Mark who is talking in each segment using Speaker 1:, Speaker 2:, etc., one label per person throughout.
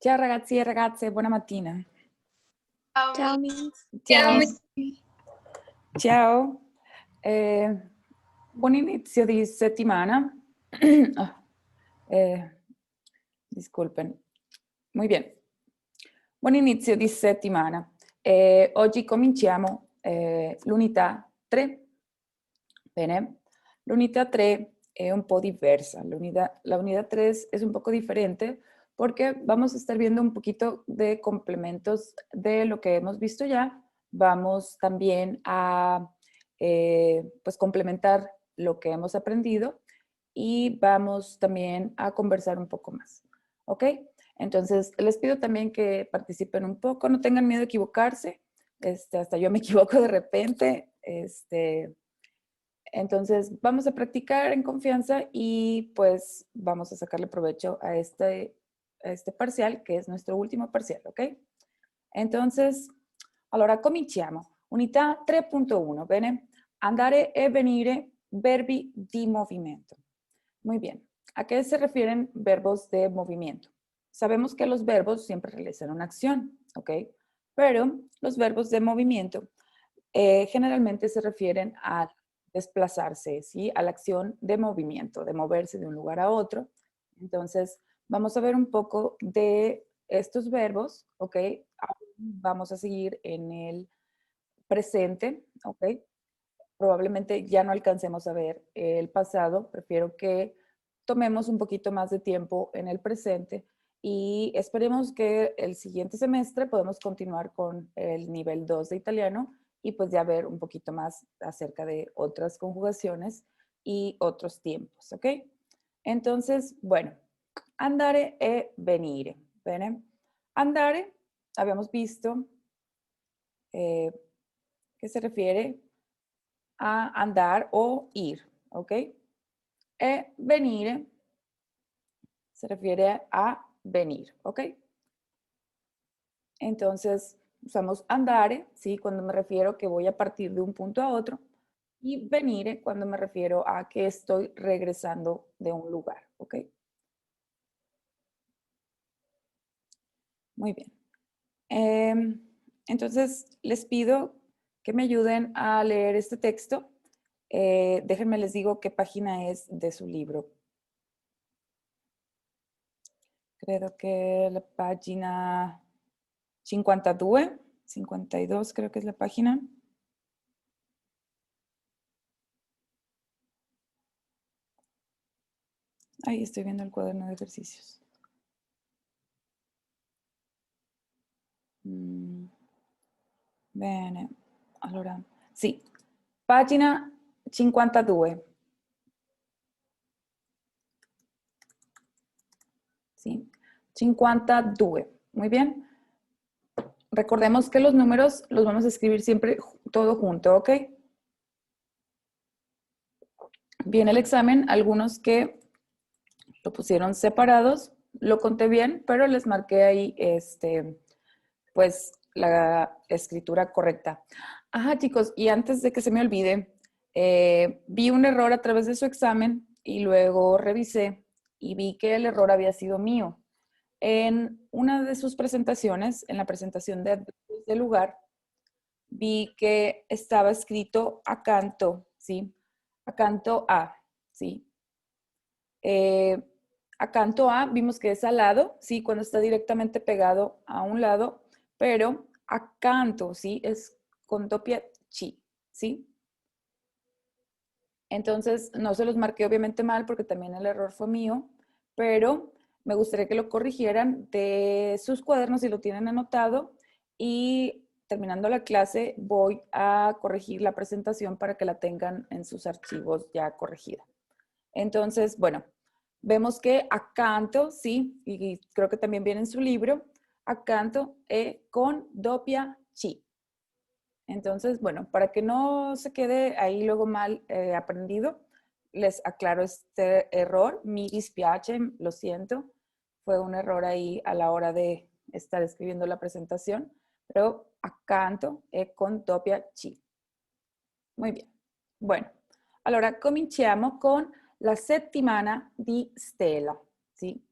Speaker 1: Ciao ragazzi e ragazze, buona mattina.
Speaker 2: Ciao Miss.
Speaker 1: Ciao. Ciao. Buon inizio di settimana. Ah, disculpen. Muy bien. Buon inizio di settimana. Oggi cominciamo l'unità 3. Bene, l'unità 3 è un po' diversa. La unidad 3 es un poco diferente porque vamos a estar viendo un poquito de complementos de lo que hemos visto ya. Vamos también a pues complementar lo que hemos aprendido y vamos también a conversar un poco más. ¿Ok? Entonces, les pido también que participen un poco, no tengan miedo de equivocarse. Hasta yo me equivoco de repente. Entonces, vamos a practicar en confianza y pues vamos a sacarle provecho a este parcial, que es nuestro último parcial, ¿ok? Entonces, allora cominciamo. Unità 3.1, bene? Andare e venire, verbi di movimiento. Muy bien. ¿A qué se refieren verbos de movimiento? Sabemos que los verbos siempre realizan una acción, ¿ok? Pero los verbos de movimiento generalmente se refieren a desplazarse, ¿sí? A la acción de movimiento, de moverse de un lugar a otro. Entonces, vamos a ver un poco de estos verbos, ¿ok? Vamos a seguir en el presente, ¿ok? Probablemente ya no alcancemos a ver el pasado, prefiero que tomemos un poquito más de tiempo en el presente y esperemos que el siguiente semestre podamos continuar con el nivel 2 de italiano y pues ya ver un poquito más acerca de otras conjugaciones y otros tiempos, ¿ok? Entonces, bueno, andare e venire, ¿bene? Andare, habíamos visto que se refiere a andar o ir, ¿ok? E venire se refiere a venir, ¿ok? Entonces, usamos andare, ¿sí? Cuando me refiero que voy a partir de un punto a otro. Y venire cuando me refiero a que estoy regresando de un lugar, ¿ok? Muy bien. Entonces, les pido que me ayuden a leer este texto. Déjenme les digo qué página es de su libro. Credo che la pagina 52, 52 creo que es la página. Ahí estoy viendo el cuaderno de ejercicios. Bene, allora, sì, pagina 52. Sí, 52. Muy bien. Recordemos que los números los vamos a escribir siempre todo junto, ¿ok? Viene el examen, algunos que lo pusieron separados, lo conté bien, pero les marqué ahí, pues, la escritura correcta. Ajá, chicos, y antes de que se me olvide, vi un error a través de su examen y luego revisé y vi que el error había sido mío. En una de sus presentaciones, en la presentación de adverbios de lugar, vi que estaba escrito acanto, ¿sí? Acanto a, ¿sí? Acanto a, vimos que es al lado, ¿sí? Cuando está directamente pegado a un lado, pero acanto, ¿sí? Es con doppia chi, ¿sí? Entonces, no se los marqué obviamente mal porque también el error fue mío, pero me gustaría que lo corrigieran de sus cuadernos si lo tienen anotado y terminando la clase voy a corregir la presentación para que la tengan en sus archivos ya corregida. Entonces, bueno, vemos que acanto, sí, y creo que también viene en su libro, acanto con doppia chi. Entonces, bueno, para que no se quede ahí luego mal aprendido, les aclaro este error. Mi dispiace, lo siento. Fue un error ahí a la hora de estar escribiendo la presentación, pero accanto con doppia C. Muy bien. Bueno, allora cominciamo con la settimana di Stella, ¿sí?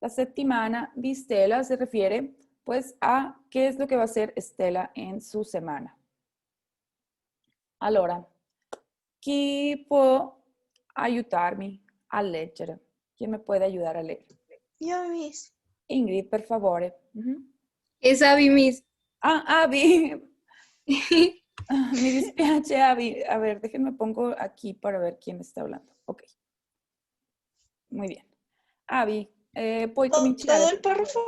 Speaker 1: La settimana di Stella se refiere pues a qué es lo que va a hacer Stella en su semana. Allora, chi può aiutarmi a leggere? ¿Quién me puede ayudar a leer?
Speaker 2: Yo, Miss.
Speaker 1: Ingrid, per favore.
Speaker 3: Es Abby, Miss.
Speaker 1: Ah, Abby. Mi dispiace, Abby. A ver, déjenme pongo aquí para ver quién está hablando. Ok. Muy bien. Abby, puoi cominciare.
Speaker 2: ¿Todo el párrafo?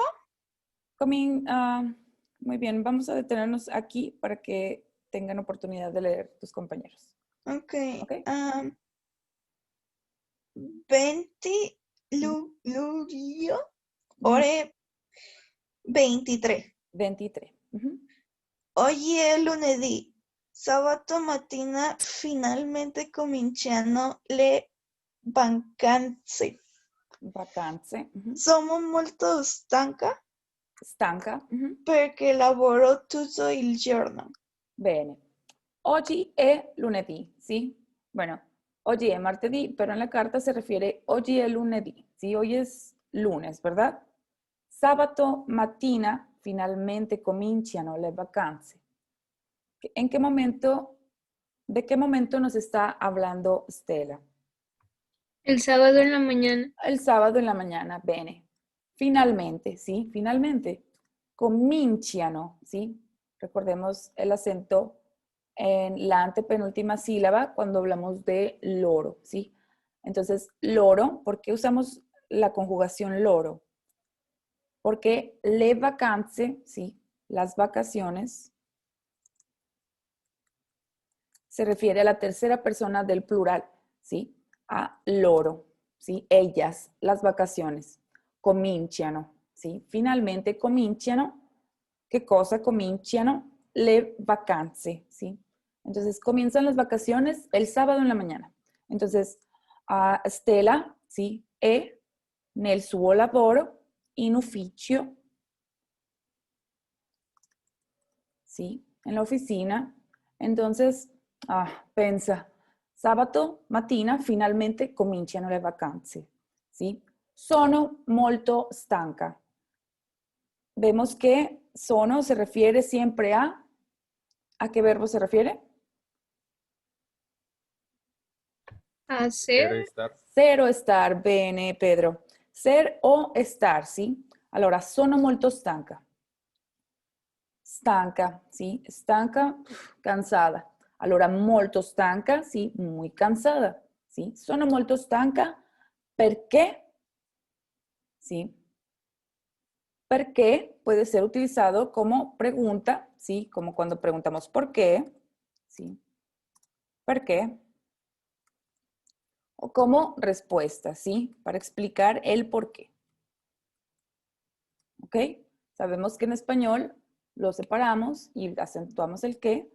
Speaker 1: Muy bien, vamos a detenernos aquí para que tengan oportunidad de leer tus compañeros.
Speaker 2: Ok.
Speaker 1: Ok.
Speaker 2: 20 luglio, ore 23.
Speaker 1: 23.
Speaker 2: Oggi è lunedì. Sabato mattina finalmente cominciano le vacanze.
Speaker 1: Vacanze.
Speaker 2: Sono molto stanca
Speaker 1: Stanca.
Speaker 2: perché lavoro tutto il giorno.
Speaker 1: Bene. Oggi è lunedì, ¿sí? Bueno, oggi è martedì, pero en la carta se refiere oggi è lunedì, ¿sí? Hoy es lunes, ¿verdad? Sabato mattina finalmente cominciano le vacanze. ¿En qué momento, de qué momento nos está hablando Stella?
Speaker 3: El sábado en la mañana.
Speaker 1: El sábado en la mañana, bene. Finalmente, ¿sí? Finalmente. Cominciano, ¿sí? Recordemos el acento en la antepenúltima sílaba cuando hablamos de loro, ¿sí? Entonces, loro, ¿por qué usamos la conjugación loro? Porque le vacanze, ¿sí? Las vacaciones, se refiere a la tercera persona del plural, ¿sí? A loro, ¿sí? Ellas, las vacaciones. Cominciano, ¿sí? Finalmente cominciano. ¿Qué cosa cominciano? Le vacanze, ¿sí? Entonces, comienzan las vacaciones el sábado en la mañana. Entonces, Stella, ¿sí? È nel suo lavoro in ufficio, ¿sí? En la oficina. Entonces, pensa, sabato mattina finalmente cominciano le vacanze, ¿sí? Sono molto stanca. Vemos que sono se refiere siempre ¿a qué verbo se refiere?
Speaker 3: Hacer.
Speaker 1: Ser o estar, bene, Pedro. Ser o estar, ¿sí? Allora, sono molto stanca. Stanca, ¿sí? Stanca, cansada. Allora, molto stanca, sì, muy cansada, ¿sí? Sono molto stanca perché, ¿sí? Perché puede ser utilizado como pregunta, ¿sí? Como cuando preguntamos ¿por qué? ¿Sí? ¿Por qué? O como respuesta, ¿sí? Para explicar el por qué. ¿Ok? Sabemos que en español lo separamos y acentuamos el qué,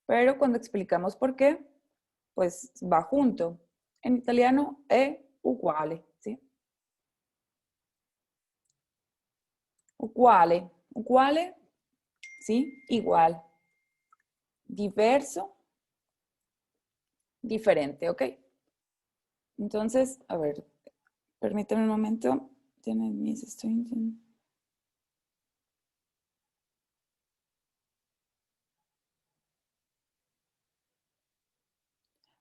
Speaker 1: pero cuando explicamos por qué, pues va junto. En italiano è uguale, ¿sí? Uguale, uguale, ¿sí? Igual. Diverso, diferente, ¿ok? Entonces, a ver, permítame un momento.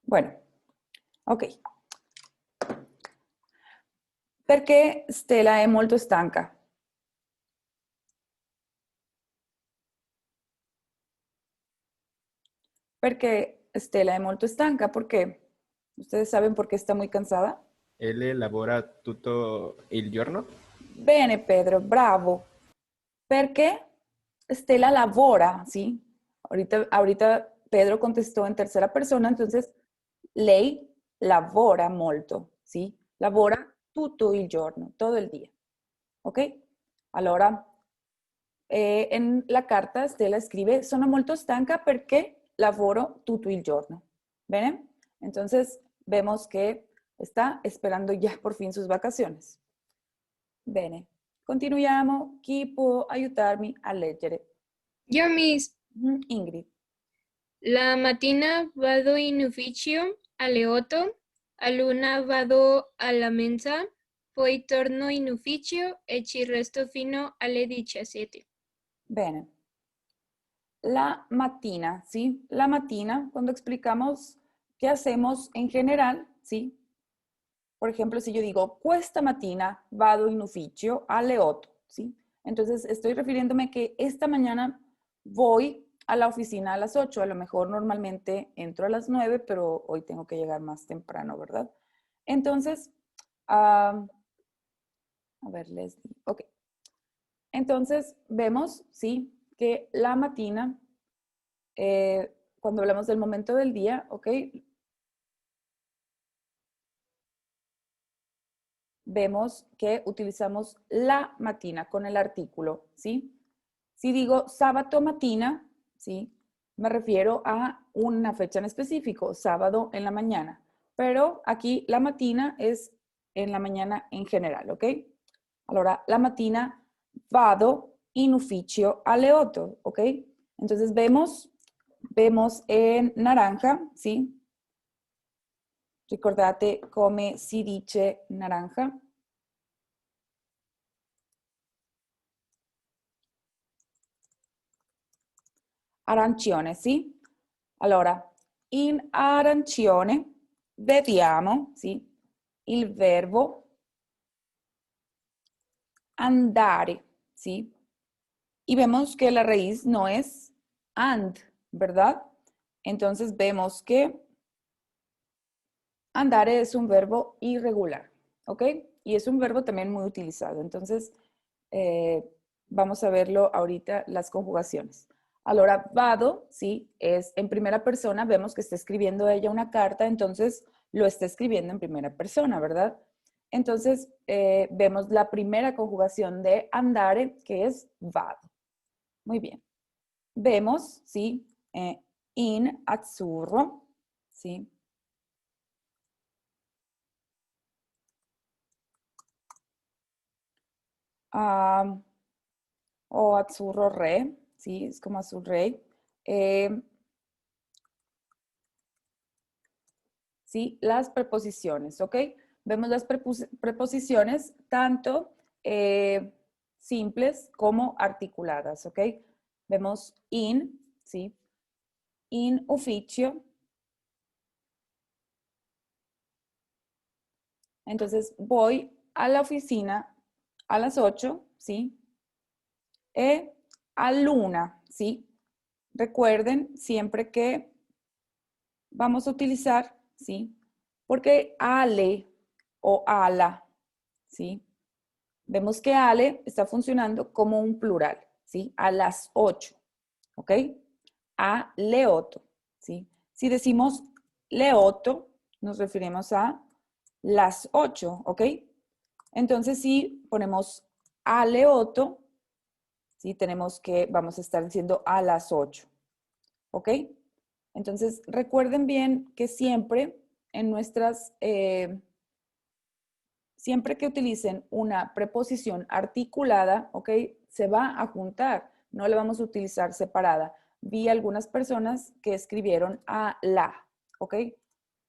Speaker 1: Bueno, ok. Perché Stella è molto stanca? Perché Stella è molto stanca. ¿Por qué? ¿Ustedes saben por qué está muy cansada?
Speaker 4: Él lavora tutto il giorno.
Speaker 1: Bene, Pedro, bravo. Perché Stella lavora, ¿sí? Ahorita Pedro contestó en tercera persona, entonces lei lavora molto, ¿sí? Lavora tutto il giorno, todo el día. ¿Ok? Allora, en la carta Stella scrive sono molto stanca perché lavoro tutto il giorno. ¿Bene? Entonces, vemos que está esperando ya por fin sus vacaciones. Bene. Continuiamo. Chi può aiutarmi a leggere?
Speaker 3: Yo, Miss.
Speaker 1: Ingrid.
Speaker 3: La mattina vado in ufficio alle 8, a luna vado alla mensa, poi torno in ufficio e ci resto fino alle 17.
Speaker 1: Bene. La mattina, ¿sí? La mattina, cuando explicamos qué hacemos en general, ¿sí? Por ejemplo, si yo digo, questa mattina vado in ufficio alle 8, ¿sí? Entonces, estoy refiriéndome que esta mañana voy a la oficina a las 8. A lo mejor normalmente entro a las 9, pero hoy tengo que llegar más temprano, ¿verdad? Entonces, a ver, Leslie, ok. Entonces, vemos, ¿sí? Que la matina, cuando hablamos del momento del día, ¿ok? Vemos que utilizamos la mattina con el artículo, ¿sí? Si digo sábado mattina, ¿sí? Me refiero a una fecha en específico, sábado en la mañana. Pero aquí la mattina es en la mañana en general, ¿ok? Allora, la mattina vado in ufficio alle 8, ¿ok? Entonces vemos en naranja, ¿sí? Ricordate come si dice naranja. Arancione, sì? Allora, in arancione vediamo, sì, il verbo andare, ¿sí? Y vemos que la raíz no es and, ¿verdad? Entonces vemos que andare es un verbo irregular, ¿ok? Y es un verbo también muy utilizado. Entonces, vamos a verlo ahorita, las conjugaciones. Allora, vado, ¿sí? Es en primera persona, vemos que está escribiendo ella una carta, entonces lo está escribiendo en primera persona, ¿verdad? Entonces, vemos la primera conjugación de andare, que es vado. Muy bien. Vemos, ¿sí? In azzurro, ¿sí? O azzurro re, ¿sí? Es como azul rey. ¿Sí? Las preposiciones, ¿ok? Vemos las preposiciones tanto simples como articuladas, ¿ok? Vemos in, ¿sí? In ufficio. Entonces voy a la oficina a las 8, ¿sí? A luna, ¿sí? Recuerden siempre que vamos a utilizar, ¿sí? Porque ale o ala, ¿sí? Vemos que ale está funcionando como un plural, ¿sí? A las 8, ¿ok? A le 8, ¿sí? Si decimos le 8, nos referimos a las 8, ¿ok? Entonces, si ponemos a le 8, ¿sí? Tenemos que, vamos a estar diciendo a las 8, ¿ok? Entonces, recuerden bien que siempre en nuestras, siempre que utilicen una preposición articulada, ¿ok? Se va a juntar, no la vamos a utilizar separada. Vi algunas personas que escribieron a la, ¿ok?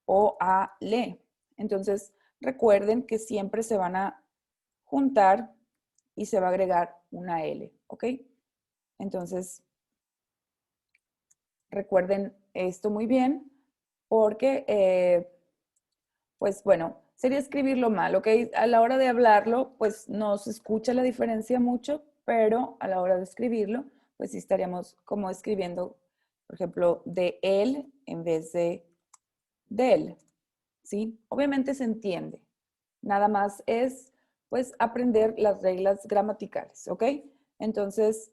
Speaker 1: O a le. Entonces, recuerden que siempre se van a juntar y se va a agregar una L, ¿ok? Entonces, recuerden esto muy bien porque, pues bueno, sería escribirlo mal, ¿ok? A la hora de hablarlo, pues no se escucha la diferencia mucho, pero a la hora de escribirlo, pues sí estaríamos como escribiendo, por ejemplo, de él en vez de él, ¿sí? Obviamente se entiende. Nada más es, pues, aprender las reglas gramaticales, ¿ok? Entonces,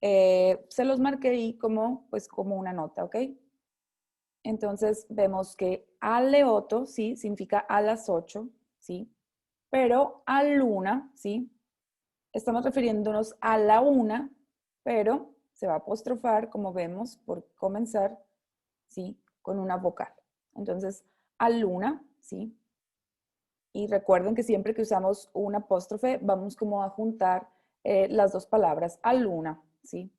Speaker 1: se los marqué ahí como, pues, como una nota, ¿ok? Entonces vemos que alle 8, ¿sí? Significa a las 8, ¿sí? Pero a luna, ¿sí? Estamos refiriéndonos a la una, pero se va a apostrofar, como vemos, por comenzar, ¿sí? Con una vocal. Entonces, a luna, ¿sí? Y recuerden que siempre que usamos un apóstrofe, vamos como a juntar las dos palabras, a luna, ¿sí?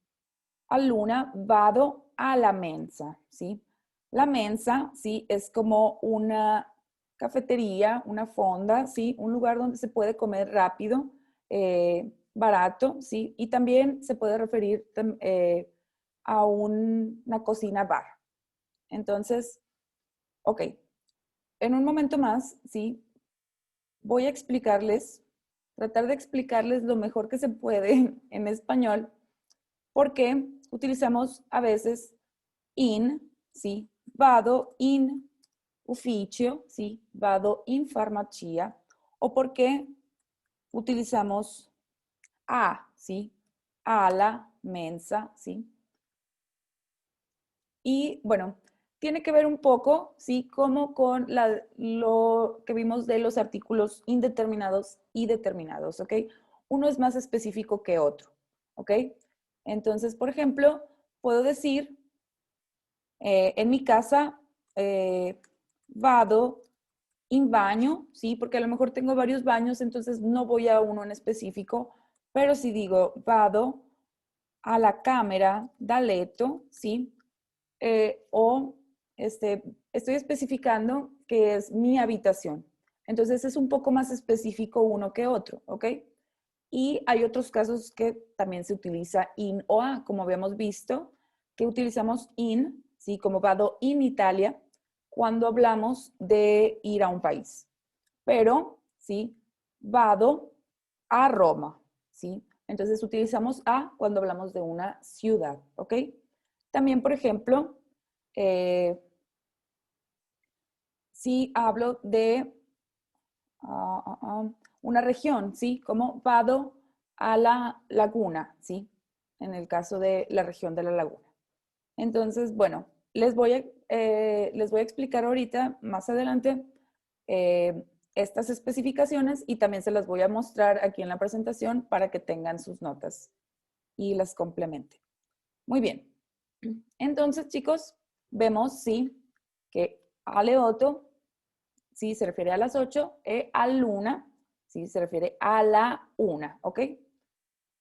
Speaker 1: A luna vado a la mensa, ¿sí? La mensa, ¿sí? Es como una cafetería, una fonda, ¿sí? Un lugar donde se puede comer rápido, barato, ¿sí? Y también se puede referir a una cocina bar. Entonces, ok, en un momento más, ¿sí? Voy a explicarles, tratar de explicarles lo mejor que se puede en español, porque utilizamos a veces in, ¿sí? Vado in ufficio, ¿sí? Vado in farmacia, o porque utilizamos a, ¿sí? Alla, mensa, ¿sí? Y bueno, tiene que ver un poco, ¿sí? Como con lo que vimos de los artículos indeterminados y determinados, ¿ok? Uno es más específico que otro, ¿ok? Entonces, por ejemplo, puedo decir, en mi casa, vado in baño, ¿sí? Porque a lo mejor tengo varios baños, entonces no voy a uno en específico, pero si digo, vado a la camera da letto, ¿sí? O estoy especificando que es mi habitación. Entonces es un poco más específico uno que otro, ¿ok? Y hay otros casos que también se utiliza in o a, como habíamos visto, que utilizamos in, ¿sí? Como vado in Italia, cuando hablamos de ir a un país. Pero, ¿sí? Vado a Roma, ¿sí? Entonces utilizamos a cuando hablamos de una ciudad, ¿ok? También, por ejemplo, si hablo de una región, ¿sí? Como vado a la laguna, ¿sí? En el caso de la región de la laguna. Entonces, bueno, les voy a explicar ahorita, más adelante, estas especificaciones y también se las voy a mostrar aquí en la presentación para que tengan sus notas y las complementen. Muy bien. Entonces, chicos, vemos, sí, que alle 8, sí, se refiere a las 8, e all'una, sí, se refiere a la 1, ¿ok?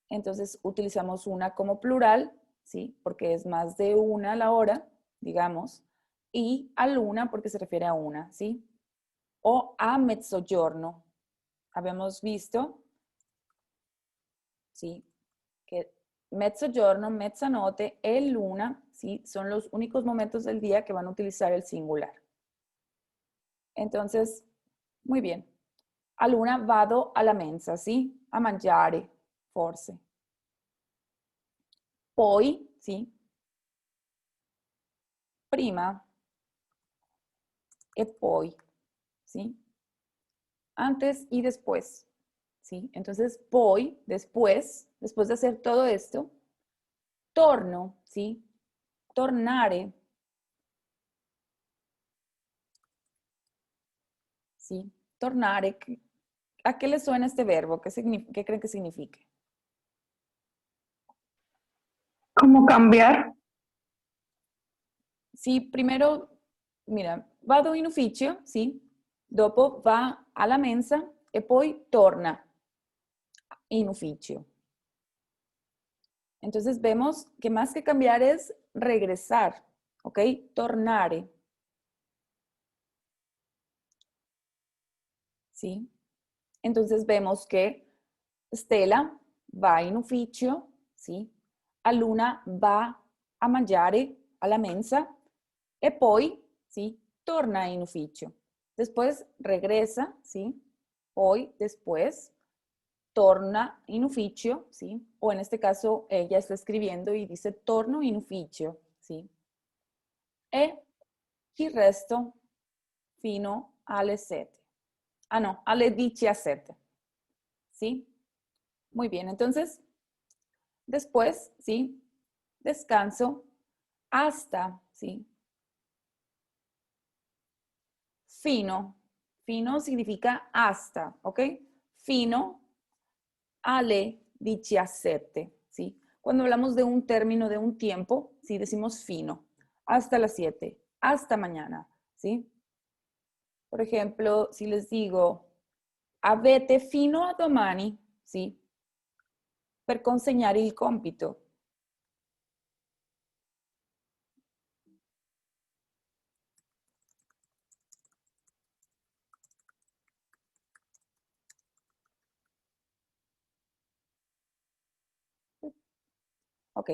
Speaker 1: Entonces, utilizamos una como plural, sí, porque es más de una a la hora, digamos, y all'una porque se refiere a una, ¿sí? O a mezzogiorno. Habíamos visto, ¿sí? Que mezzogiorno, mezzanotte e luna, ¿sí? Son los únicos momentos del día que van a utilizar el singular. Entonces, muy bien. All'una vado alla mensa, ¿sí? A mangiare, forse. Poi, ¿sí? Prima e poi, ¿sí? Antes y después, ¿sí? Entonces, poi, después de hacer todo esto, torno, ¿sí? Tornare, ¿sí? Tornare, ¿a qué le suena este verbo? ¿Qué creen que signifique?
Speaker 5: ¿Cómo cambiar?
Speaker 1: Sí, primero, mira, vado in ufficio, ¿sí? Dopo va alla mensa e poi torna in ufficio. Entonces vemos que más que cambiar es regresar, ¿ok? Tornare, ¿sí? Entonces vemos que Stella va in ufficio, ¿sí? All'una va a mangiare alla mensa e poi, ¿sí? Torna in ufficio. Después regresa, ¿sí? Poi, después, torna in ufficio, ¿sí? O en este caso, ella está escribiendo y dice torno in ufficio, ¿sí? E il resto fino alle 7. Ah, no, alle 17, ¿sí? Muy bien, entonces, después, ¿sí? Descanso hasta, ¿sí? Fino. Fino significa hasta, ¿ok? Fino alle 17, ¿sí? Cuando hablamos de un término, de un tiempo, ¿sí? Decimos fino. Hasta las 7, hasta mañana, ¿sí? Por ejemplo, si les digo, avete fino a domani, ¿sí? Per consegnare il compito. Ok.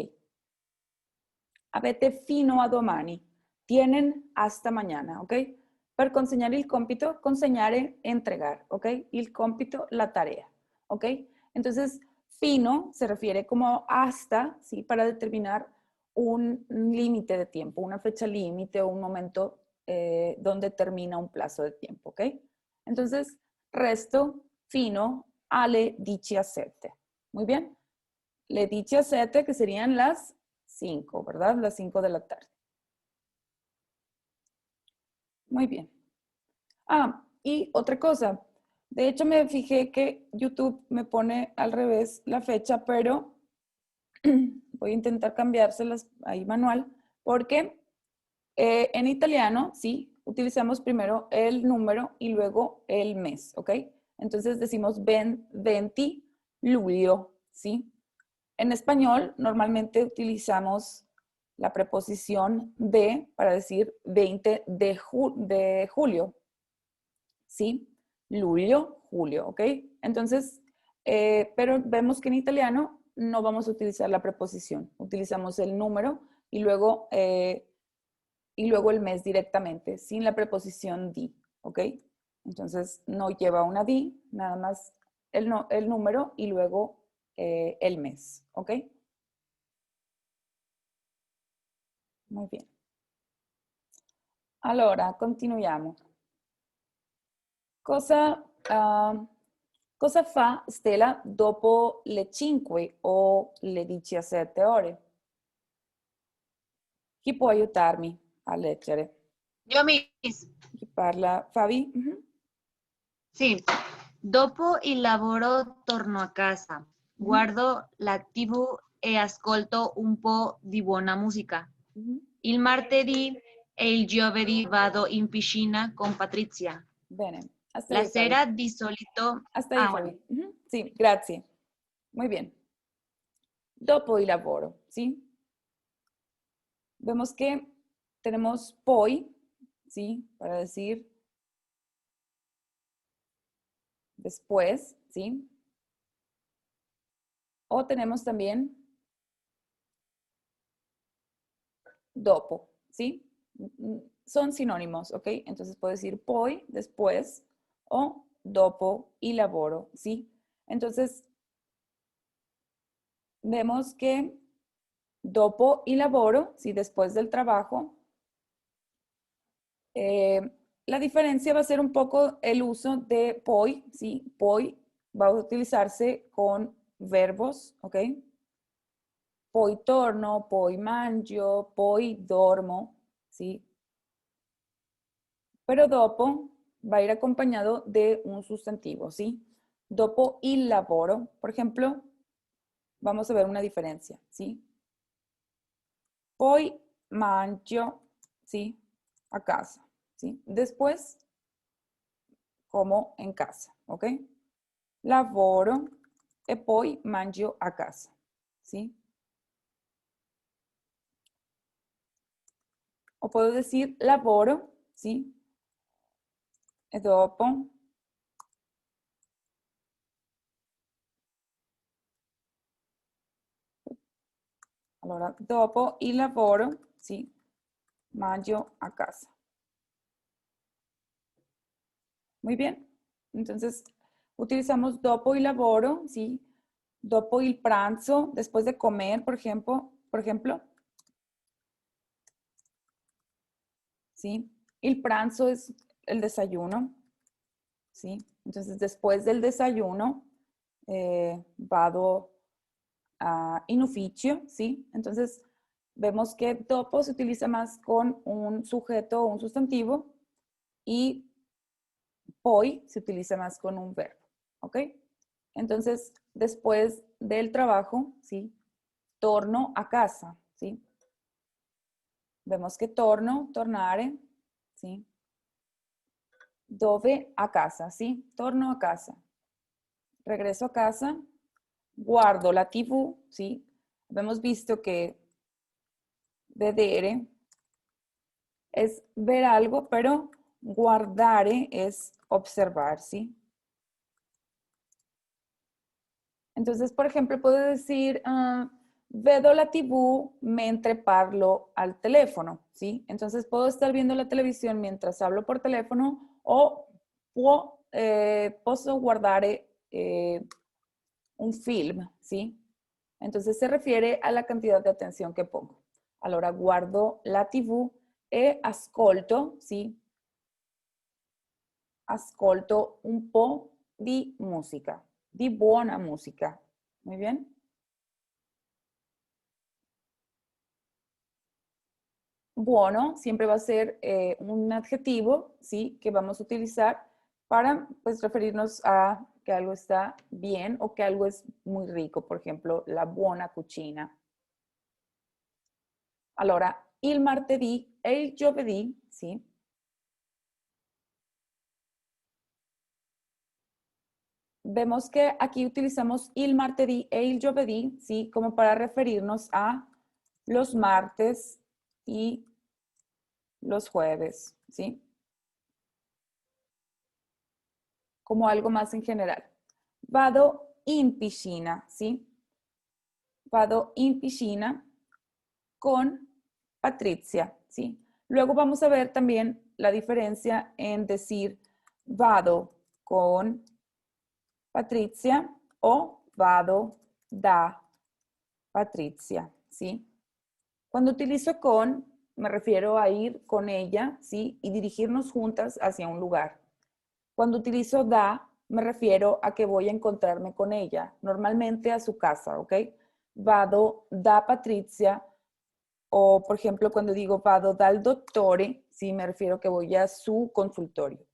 Speaker 1: Avete fino a domani. Tienen hasta mañana, ok? Per consegnare il compito, consegnare, entregar, ok? Il compito, la tarea, ok? Entonces, fino se refiere como hasta, ¿sí? Para determinar un límite de tiempo, una fecha límite o un momento donde termina un plazo de tiempo, ¿ok? Entonces, resto fino alle 17. Muy bien. Le 17, que serían las 5, ¿verdad? Las 5 de la tarde. Muy bien. Ah, y otra cosa. De hecho, me fijé que YouTube me pone al revés la fecha, pero voy a intentar cambiárselas ahí manual, porque en italiano, sí, utilizamos primero el número y luego el mes, ¿ok? Entonces decimos 20 luglio, ¿sí? En español, normalmente utilizamos la preposición de para decir 20 de julio, ¿sí? Luglio, julio, ¿ok? Entonces, pero vemos que en italiano no vamos a utilizar la preposición, utilizamos el número y luego el mes directamente, sin la preposición di, ¿ok? Entonces, no lleva una di, nada más el número y luego el mes, ¿ok? Muy bien. Allora, continuiamo. Cosa fa Stella dopo le 5 o le 17 ore? Chi può aiutarmi a leggere?
Speaker 6: Io miss,
Speaker 1: Chi parla? Fabi? Mhm.
Speaker 6: sì. Dopo il lavoro torno a casa, guardo la TV e ascolto un po' di buona musica.
Speaker 1: Mhm.
Speaker 6: Il martedì e il giovedì vado in piscina con Patrizia.
Speaker 1: Bene, hasta
Speaker 6: La
Speaker 1: ahí, Fabi.
Speaker 6: sera di solito...
Speaker 1: Hasta ahí,
Speaker 6: bueno.
Speaker 1: Fabi. Ujú. Sí, grazie. Muy bien. Dopo il lavoro, ¿sí? Vemos que tenemos poi, ¿sí? Para decir después, ¿sí? O tenemos también dopo, ¿sí? Son sinónimos, ¿ok? Entonces puedo decir poi, después, o dopo y lavoro, ¿sí? Entonces, vemos que dopo y lavoro, ¿sí? Después del trabajo, la diferencia va a ser un poco el uso de poi, ¿sí? Poi va a utilizarse con verbos, ¿ok? Poi torno, poi mangio, poi dormo, ¿sí? Pero dopo va a ir acompañado de un sustantivo, ¿sí? Dopo il lavoro, por ejemplo, vamos a ver una diferencia, ¿sí? Poi mangio, ¿sí? A casa, ¿sí? Después, como en casa, ¿ok? Lavoro e poi mangio a casa, ¿sí? O puedo decir lavoro, ¿sí? E dopo allora, dopo il lavoro, ¿sí? Mangio a casa. Muy bien. Entonces, utilizamos dopo il lavoro, ¿sí? Dopo il pranzo, después de comer, por ejemplo, ¿sí? Il pranzo es el desayuno, ¿sí? Entonces, después del desayuno, vado in ufficio, ¿sí? Entonces, vemos que dopo se utiliza más con un sujeto o un sustantivo y poi se utiliza más con un verbo, ¿ok? Entonces, después del trabajo, ¿sí? Torno a casa, ¿sí? Vemos que torno, tornare, ¿sí? Dove a casa, ¿sí? Torno a casa. Regreso a casa, guardo la TV, ¿sí? Hemos visto que vedere es ver algo, pero guardare es observar, ¿sí? Entonces, por ejemplo, puedo decir, vedo la TV mentre parlo al teléfono, ¿sí? Entonces puedo estar viendo la televisión mientras hablo por teléfono o posso guardare un film, ¿sí? Entonces se refiere a la cantidad de atención que pongo. Allora guardo la TV e ascolto, ¿sí? Ascolto un po' di musica, di buona musica. Muy bien. Buono siempre va a ser un adjetivo, ¿sí? Que vamos a utilizar para, pues, referirnos a que algo está bien o que algo es muy rico. Por ejemplo, la buona cucina. Allora, il martedì e il giovedì, ¿sí? Vemos que aquí utilizamos il martedì e il giovedì, ¿sí? Como para referirnos a los martes y los jueves, ¿sí? Como algo más en general. Vado in piscina, ¿sí? Vado in piscina con Patricia, ¿sí? Luego vamos a ver también la diferencia en decir vado con Patricia o vado da Patricia, ¿sí? Cuando utilizo con, me refiero a ir con ella, ¿sí? Y dirigirnos juntas hacia un lugar. Cuando utilizo da, me refiero a que voy a encontrarme con ella, normalmente a su casa, ¿ok? Vado da Patricia, o por ejemplo, cuando digo vado dal dottore, sí, me refiero a que voy a su consultorio.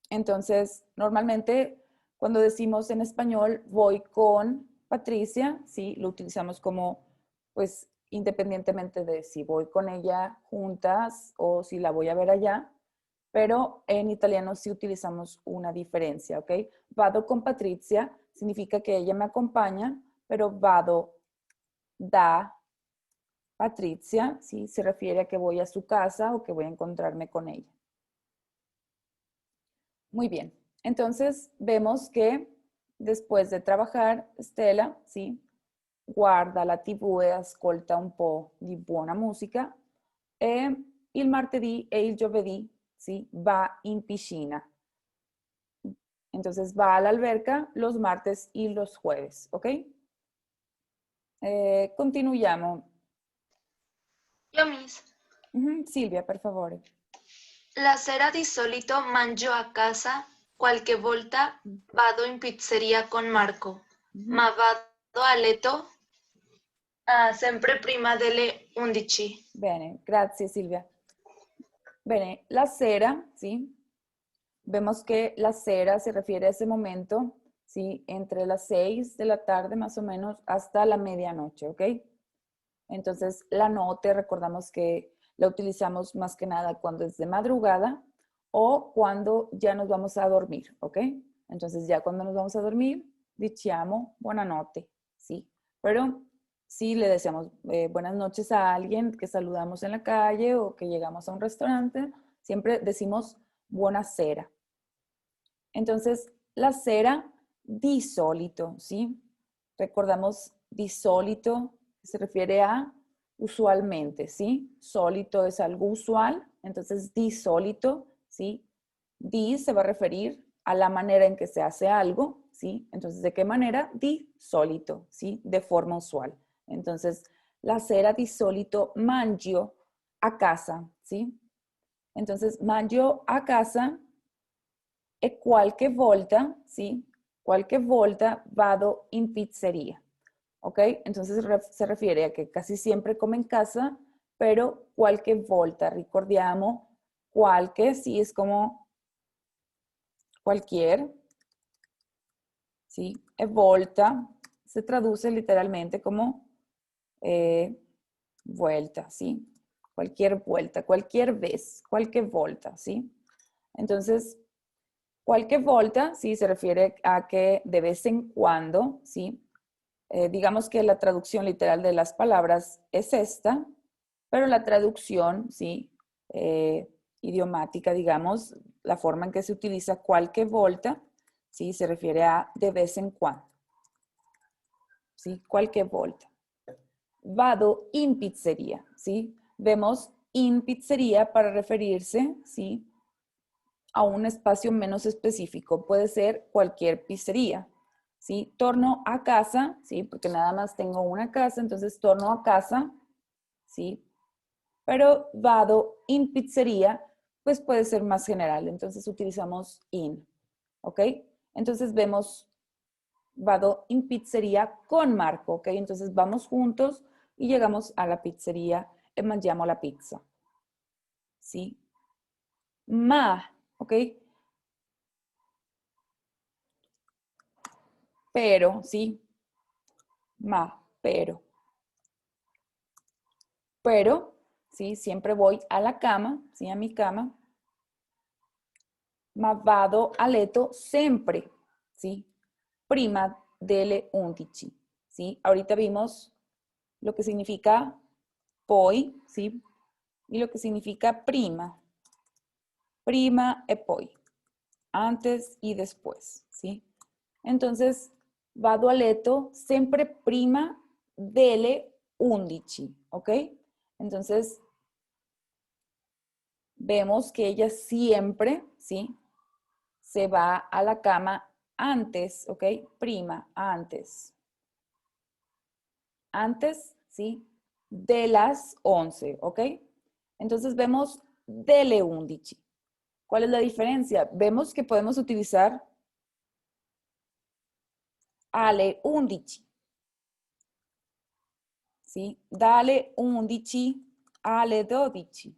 Speaker 1: Entonces, normalmente cuando decimos en español voy con Patricia, sí, lo utilizamos como, pues, independientemente de si voy con ella juntas o si la voy a ver allá, pero en italiano sí utilizamos una diferencia, ¿ok? Vado con Patricia significa que ella me acompaña, pero vado da Patricia, sí, se refiere a que voy a su casa o que voy a encontrarme con ella. Muy bien, entonces vemos que después de trabajar, Stella, sí, guarda la TV e ascolta un po' di buona musica. E il martedì e il giovedì, sí, va in piscina. Entonces va a la alberca los martes y los jueves, ¿ok? Continuiamo.
Speaker 2: Io miss.
Speaker 1: Silvia, per favore.
Speaker 2: La sera di solito mangio a casa, qualche volta vado in pizzeria con Marco, ma vado a letto sempre prima delle 11.
Speaker 1: Bene, grazie Silvia. Bene, la sera, ¿sí? Vemos que la sera se refiere a ese momento, ¿sí? Entre las 6 de la tarde más o menos hasta la medianoche, ¿ok? Entonces, la noche recordamos que la utilizamos más que nada cuando es de madrugada o cuando ya nos vamos a dormir, ¿ok? Entonces, ya cuando nos vamos a dormir, diciamo buonanotte, ¿sí? Pero si le deseamos buenas noches a alguien que saludamos en la calle o que llegamos a un restaurante, siempre decimos buonasera. Entonces, la sera di solito, ¿sí? Recordamos di solito, se refiere a usualmente, ¿sí? Solito es algo usual, entonces di solito, ¿sí? Di se va a referir a la manera en que se hace algo, ¿sí? Entonces, ¿de qué manera? Di solito, ¿sí? De forma usual. Entonces, la sera di solito mangio a casa, ¿sí? Entonces, mangio a casa e qualche volta, ¿sí? Qualche volta vado in pizzeria, ¿ok? Entonces se refiere a que casi siempre come en casa, pero qualche volta, ricordiamo, qualche, sí, es como cualquier, ¿sí? E volta se traduce literalmente como vuelta, ¿sí? Cualquier vuelta, cualquier vez, qualche volta, ¿sí? Entonces, qualche volta, sí, se refiere a que de vez en cuando, ¿sí? Digamos que la traducción literal de las palabras es esta, pero la traducción, ¿sí? Idiomática, digamos, la forma en que se utiliza qualche volta, ¿sí? Se refiere a de vez en cuando. ¿sí? Qualche volta. Vado in pizzeria, ¿sí? Vemos in pizzeria para referirse, ¿sí? A un espacio menos específico. Puede ser cualquier pizzería, ¿sí? Torno a casa, ¿sí? Porque nada más tengo una casa, entonces torno a casa, ¿sí? Pero vado in pizzeria, pues puede ser más general. Entonces utilizamos in, ¿ok? Entonces vemos vado in pizzeria con Marco, ¿ok? Entonces vamos juntos y llegamos a la pizzeria e mangiamo la pizza, ¿sí? Ma, ¿ok? Pero, ¿sí? Ma, pero. Pero, ¿sí? Siempre voy a la cama, ¿sí? A mi cama. Ma vado a letto sempre, ¿sí? Prima delle 11, ¿sí? Ahorita vimos lo que significa poi, ¿sí? Y lo que significa prima. Prima e poi. Antes y después, ¿sí? Entonces, vado a letto sempre prima delle 11, ¿ok? Entonces, vemos que ella siempre, ¿sí? Se va a la cama antes, ¿ok? Prima, antes. Antes, ¿sí? De las 11, ¿ok? Entonces vemos delle 11. ¿Cuál es la diferencia? Vemos que podemos utilizar alle 11, ¿sí? Dalle 11 alle 12.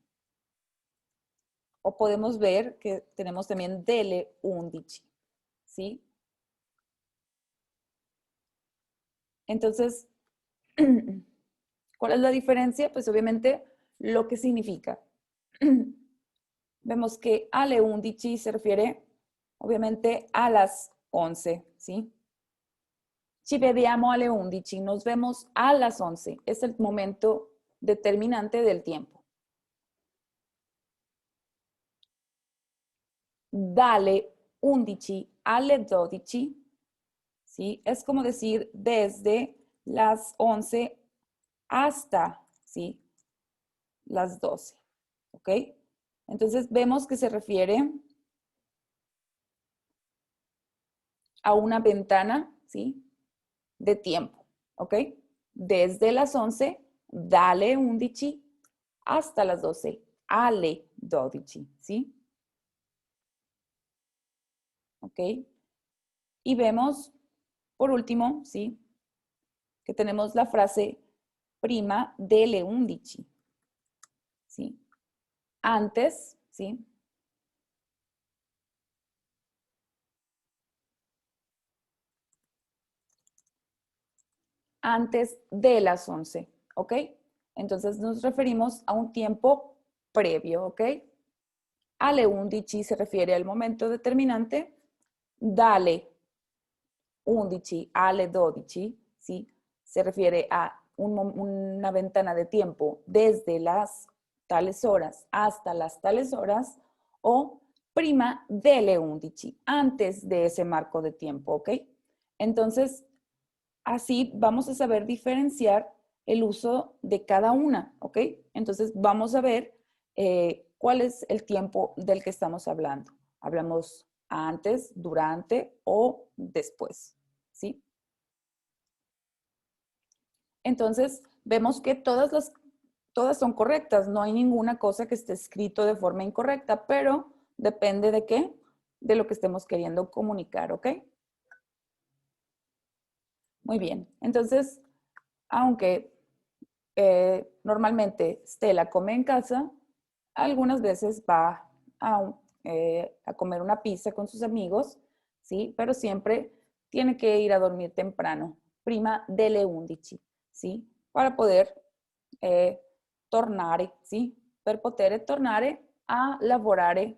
Speaker 1: O podemos ver que tenemos también delle 11, ¿sí? Entonces, ¿cuál es la diferencia? Pues obviamente lo que significa. Vemos que alle 11 se refiere obviamente a las 11, ¿sí? Ci vediamo alle 11, nos vemos a las 11. Es el momento determinante del tiempo. Dalle 11 alle 12, ¿sí? Es como decir desde las 11 hasta, ¿sí? Las 12, ¿ok? Entonces vemos que se refiere a una ventana, ¿sí? De tiempo, ¿ok? Desde las 11, dalle 11, hasta las 12, alle 12, ¿sí? ¿Ok? Y vemos, por último, ¿sí? Que tenemos la frase prima delle 11, ¿sí? Antes, ¿sí? Antes de las 11, ¿ok? Entonces nos referimos a un tiempo previo, ¿ok? Alle 11 se refiere al momento determinante, dalle 11 alle 12, ¿sí? Se refiere a una ventana de tiempo desde las tales horas hasta las tales horas, o prima delle 11, antes de ese marco de tiempo, ¿ok? Entonces, así vamos a saber diferenciar el uso de cada una, ¿ok? Entonces, vamos a ver cuál es el tiempo del que estamos hablando. Hablamos antes, durante o después, ¿sí? Entonces, vemos que todas son correctas. No hay ninguna cosa que esté escrito de forma incorrecta, pero depende de qué, de lo que estemos queriendo comunicar, ¿ok? Muy bien. Entonces, aunque normalmente Stella come en casa, algunas veces va a comer una pizza con sus amigos, ¿sí? Pero siempre tiene que ir a dormir temprano, prima delle 11, ¿sí? Para poder tornare, ¿sí? Per poter tornare a lavorare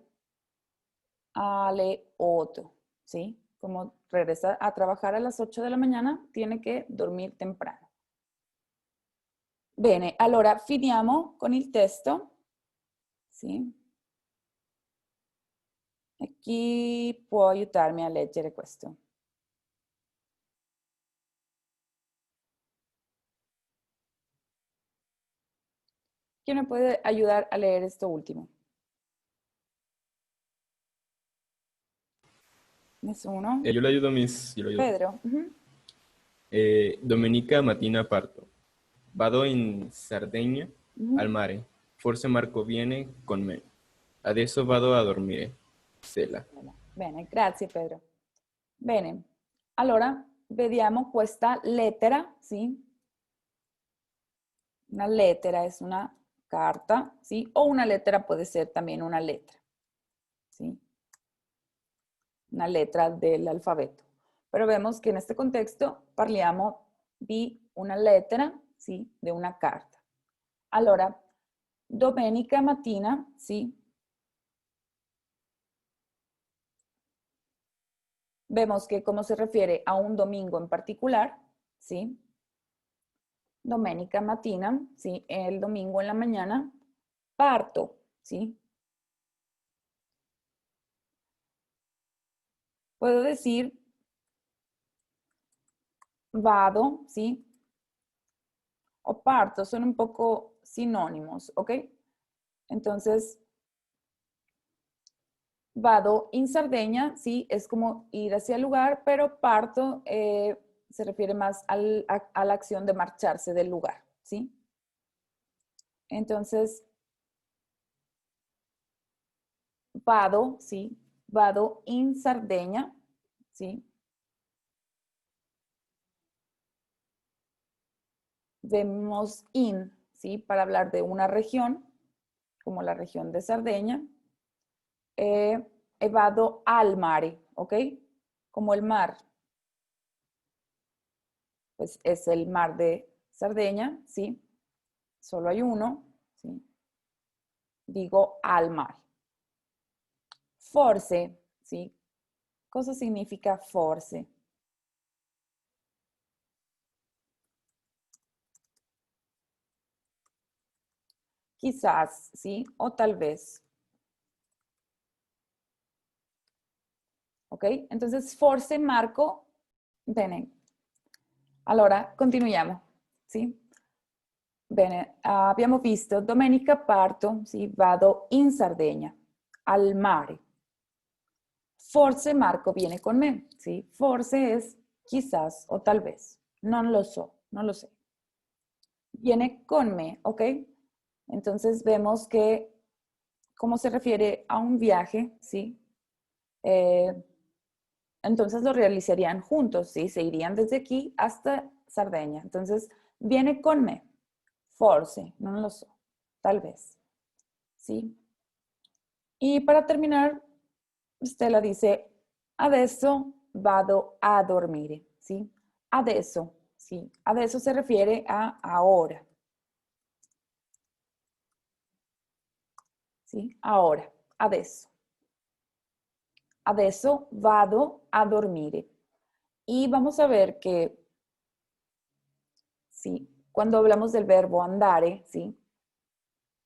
Speaker 1: alle 8, ¿sí? Como regresa a trabajar a las 8 de la mañana, tiene que dormir temprano. Bene, allora finiamo con il testo. Sì. E chi può aiutarmi a leggere questo? ¿Quién me puede ayudar a leer esto último? Es uno.
Speaker 4: Yo le ayudo, Miss. Yo le ayudo.
Speaker 1: Pedro. Ujú.
Speaker 4: Domenica mattina parto. Vado in Sardegna
Speaker 1: Ujú.
Speaker 4: al mare. Forse Marco viene con me. Adesso vado a dormire. Stella.
Speaker 1: Bene, grazie Pedro. Bene, allora vediamo questa lettera, sì? Una lettera es una carta, ¿sí? O una lettera puede ser también una letra, ¿sí? Una letra del alfabeto. Pero vemos que en este contexto parliamo di una lettera, ¿sí? De una carta. Allora, domenica mattina, ¿sí? Vemos que como se refiere a un domingo en particular, ¿sí? Domenica mattina, ¿sí? El domingo en la mañana, parto, ¿sí? Puedo decir vado, ¿sí? O parto, son un poco sinónimos, ¿ok? Entonces, vado in Sardegna, sí, es como ir hacia el lugar, pero parto se refiere más a la acción de marcharse del lugar, ¿sí? Entonces, vado, sí, vado in Sardegna, ¿sí? Vemos in, ¿sí? Para hablar de una región, como la región de Sardeña. E vado al mare, ¿ok? Como el mar, pues es el mar de Sardeña, ¿sí? Solo hay uno, ¿sí? Digo al mar. Forse, ¿sí? Cosa significa forse? Quizás, ¿sí? O tal vez. ¿Ok? Entonces, forse Marco, bene. Allora, continuiamo, sì? Bene, abbiamo visto domenica parto, sì, vado in Sardegna, al mare. Forse Marco viene con me, ¿sí? Forse es quizás o tal vez. Non lo so, no lo sé. Viene con me, ¿ok? Entonces vemos que, ¿cómo se refiere a un viaje? ¿Sí? Entonces lo realizarían juntos, ¿sí? Se irían desde aquí hasta Sardeña. Entonces, viene con me. Forse, non lo so, tal vez, ¿sí? Y para terminar, Stella dice, adesso vado a dormire, ¿sí? Adesso, ¿sí? Adesso se refiere a ahora, ¿sí? Ahora, adesso. Adesso vado a dormire. Y vamos a ver que, ¿sí? Cuando hablamos del verbo andare, ¿sí?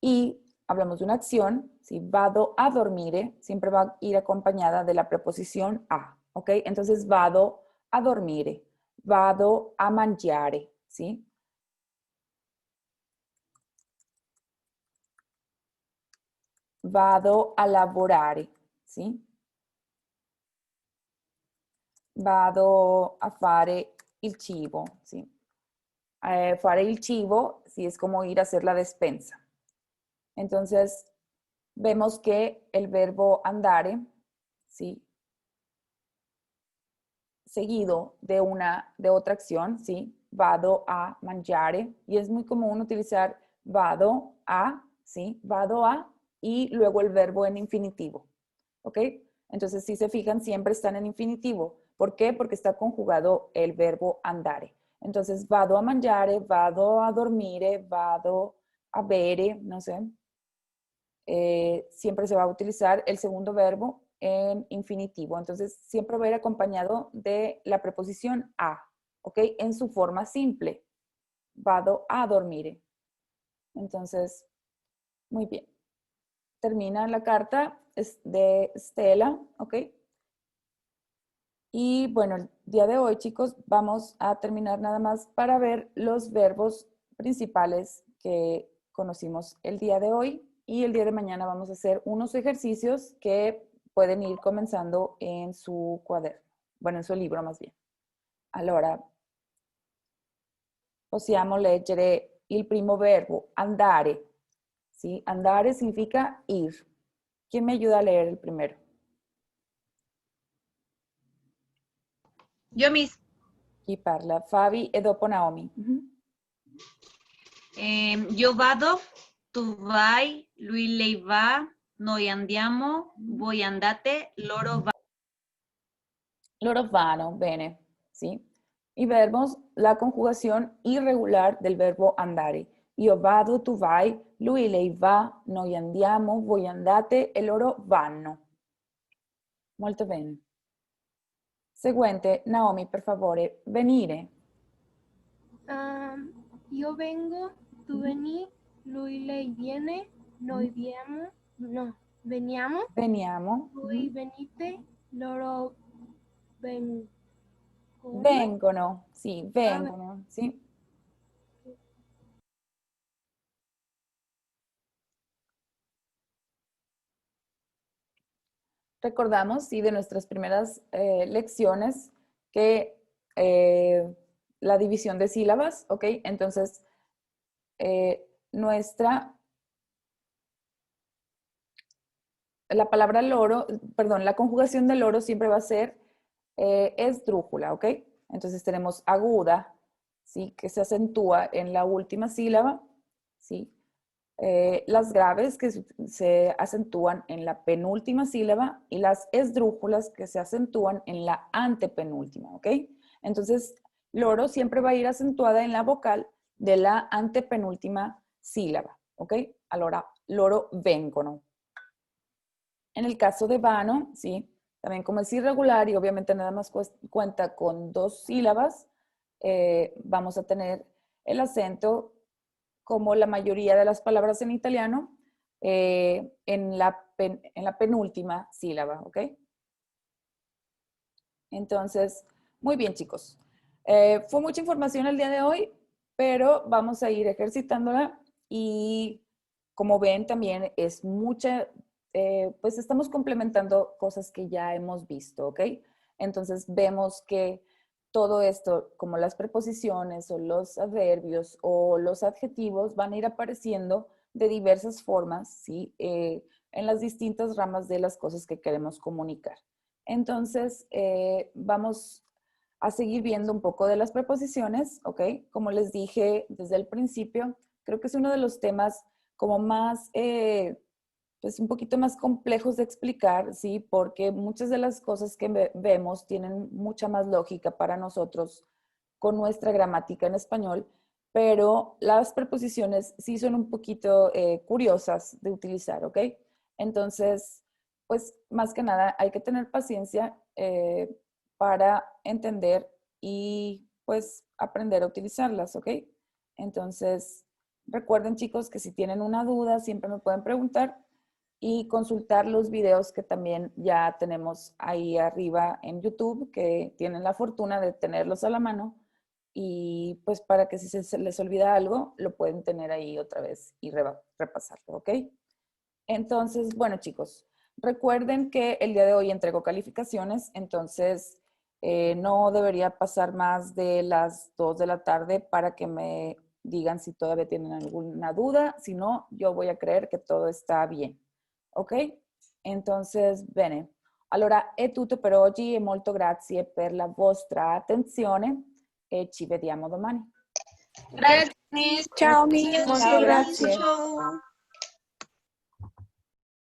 Speaker 1: Y hablamos de una acción, ¿sí? Vado a dormire, siempre va a ir acompañada de la preposición a, ¿ok? Entonces, vado a dormire, vado a mangiare, ¿sí? Vado a lavorare, ¿sí? Vado a fare il cibo, ¿sí? Fare il cibo, sí, es como ir a hacer la despensa. Entonces, vemos que el verbo andare, ¿sí? Seguido de otra acción, ¿sí? Vado a mangiare, y es muy común utilizar vado a, ¿sí? Vado a, y luego el verbo en infinitivo, ¿ok? Entonces, si se fijan, siempre están en infinitivo. ¿Por qué? Porque está conjugado el verbo andare. Entonces, vado a mangiare, vado a dormire, vado a bere, no sé. Siempre se va a utilizar el segundo verbo en infinitivo. Entonces, siempre va a ir acompañado de la preposición a, ¿ok? En su forma simple. Vado a dormire. Entonces, muy bien. Termina la carta de Stella, ¿ok? Y bueno, el día de hoy, chicos, vamos a terminar nada más para ver los verbos principales conocimos el día de hoy y el día de mañana vamos a hacer unos ejercicios que pueden ir comenzando en su cuaderno, bueno, en su libro más bien. Allora, possiamo leggere il primo verbo, andare. ¿Sí? Andare significa ir. ¿Quién me ayuda a leer el primero?
Speaker 6: Yo, Miss.
Speaker 1: Chi parla? Fabi e dopo Naomi.
Speaker 6: Io vado, tu vai, lui lei va, noi andiamo, voi andate, loro va.
Speaker 1: Loro vanno, bene. ¿Sí? Y verbos, la conjugación irregular del verbo andare. Io vado, tu vai, lui lei va, noi andiamo, voi andate e loro vanno. Molto bene. Seguente, Naomi, per favore, venire.
Speaker 3: Io vengo, tu veni, lui lei viene, noi veniamo,
Speaker 1: Veniamo.
Speaker 3: voi venite, loro vengono.
Speaker 1: Vengono, sì, vengono, sì. Recordamos, sí, de nuestras primeras lecciones que la división de sílabas, ¿ok? Entonces, la palabra loro, perdón, la conjugación de loro siempre va a ser esdrújula, ¿ok? Entonces tenemos aguda, ¿sí? Que se acentúa en la última sílaba, ¿sí? Las graves que se acentúan en la penúltima sílaba y las esdrújulas que se acentúan en la antepenúltima, ¿ok? Entonces, loro siempre va a ir acentuada en la vocal de la antepenúltima sílaba, ¿ok? Allora, loro vengono. En el caso de vano, ¿sí? También como es irregular y obviamente nada más cuenta con 2 sílabas, vamos a tener el acento como la mayoría de las palabras en italiano, en la penúltima sílaba, ¿ok? Entonces, muy bien, chicos. Fue mucha información el día de hoy, pero vamos a ir ejercitándola y como ven también es mucha, pues estamos complementando cosas que ya hemos visto, ¿ok? Entonces vemos que todo esto, como las preposiciones o los adverbios o los adjetivos, van a ir apareciendo de diversas formas, ¿sí? En las distintas ramas de las cosas que queremos comunicar. Entonces, vamos a seguir viendo un poco de las preposiciones, ¿ok? Como les dije desde el principio, creo que es uno de los temas como más, pues un poquito más complejos de explicar, ¿sí? Porque muchas de las cosas que vemos tienen mucha más lógica para nosotros con nuestra gramática en español, pero las preposiciones sí son un poquito curiosas de utilizar, ¿ok? Entonces, pues más que nada hay que tener paciencia para entender y pues aprender a utilizarlas, ¿ok? Entonces, recuerden chicos que si tienen una duda siempre me pueden preguntar y consultar los videos que también ya tenemos ahí arriba en YouTube, que tienen la fortuna de tenerlos a la mano y pues para que si se les olvida algo, lo pueden tener ahí otra vez y repasarlo, ¿ok? Entonces, bueno chicos, recuerden que el día de hoy entrego calificaciones, entonces no debería pasar más de las 2 de la tarde para que me digan si todavía tienen alguna duda, si no, yo voy a creer que todo está bien. Ok? Entonces, bene. Allora, è tutto per oggi e molto grazie per la vostra attenzione e ci vediamo domani.
Speaker 2: Gracias, Miss.
Speaker 3: Ciao,
Speaker 2: Nos vemos.
Speaker 1: Ciao, grazie.
Speaker 2: Ciao.